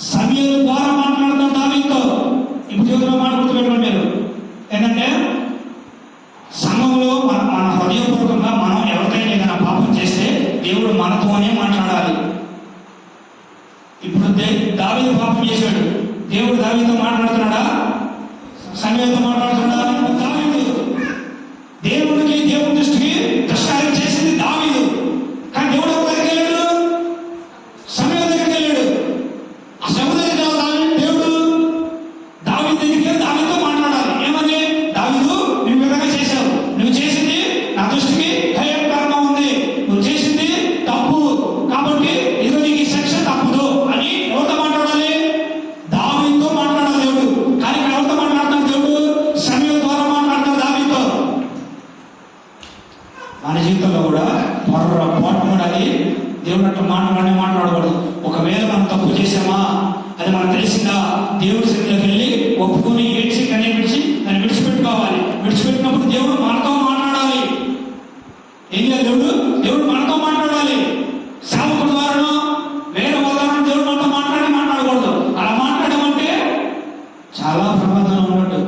సమూయేలు ద్వారా మాట్లాడుతున్న దావీదుతో. ఇప్పుడు జీవితంలో మాట్లాడుతున్నటువంటి మీరు ఏంటంటే సంఘంలో మన హృదయపూర్వకంగా మనం ఎవరికైనా ఏదైనా పాపం చేస్తే దేవుడు మనతోనే మాట్లాడాలి. ఇప్పుడు దావీదు పాపం చేశాడు, దేవుడు దావీదుతో మాట్లాడుతున్నాడా? సమూయేలుతో మాట్లాడుతున్నాడా? దావీదు. దేవుడికి దేవుడి దృష్టికి దుష్కార్యం చేసింది దావీదు. కానీ దేవుడు దగ్గరికి వెళ్ళాడు, సమూయేలు దగ్గరికి వెళ్ళాడు. ఆ సమూయేలు దగ్గరికి వెళ్ళాలని దేవుడు దావీదు దగ్గరికి వెళ్ళి దావీదుతో మాట్లాడాలి. ఏమని? దావీదు, నువ్వు విధంగా చేశావు, నువ్వు చేసింది నా దృష్టికి భయంకరంగా ఉంది, నువ్వు చేసింది తప్పు, కాబట్టి ఇదిగో నీకు ఈ శిక్ష తప్పదు అని ఎవరితో మాట్లాడాలి? దావీదుతో మాట్లాడాలి దేవుడు. కానీ ఇక్కడ ఎవరితో మాట్లాడుతున్నాడు దేవుడు? సమూయేలు ద్వారా మాట్లాడుతున్నాడు దావీదుతో. మన జీవితంలో కూడా పోరాడాలి. దేవుడు అట్లా మాట్లాడకూడదు. ఒకవేళ మనం తప్పు చేసామా, అది మనకు తెలిసిందా, దేవుడి సన్నిధిలోకి వెళ్ళి ఒప్పుకొని ఏడ్చి కన్నీ విడిచి దాన్ని విడిచిపెట్టుకోవాలి. విడిచిపెట్టినప్పుడు దేవుడు మనతో మాట్లాడాలి. ఏం చేయాలి? దేవుడు మనతో మాట్లాడాలి. సేవకుల ద్వారానో వేరే వాళ్ళ దేవుడు మనతో మాట్లాడకూడదు. అలా మాట్లాడమంటే చాలా ప్రమాదంలో ఉన్నట్టు.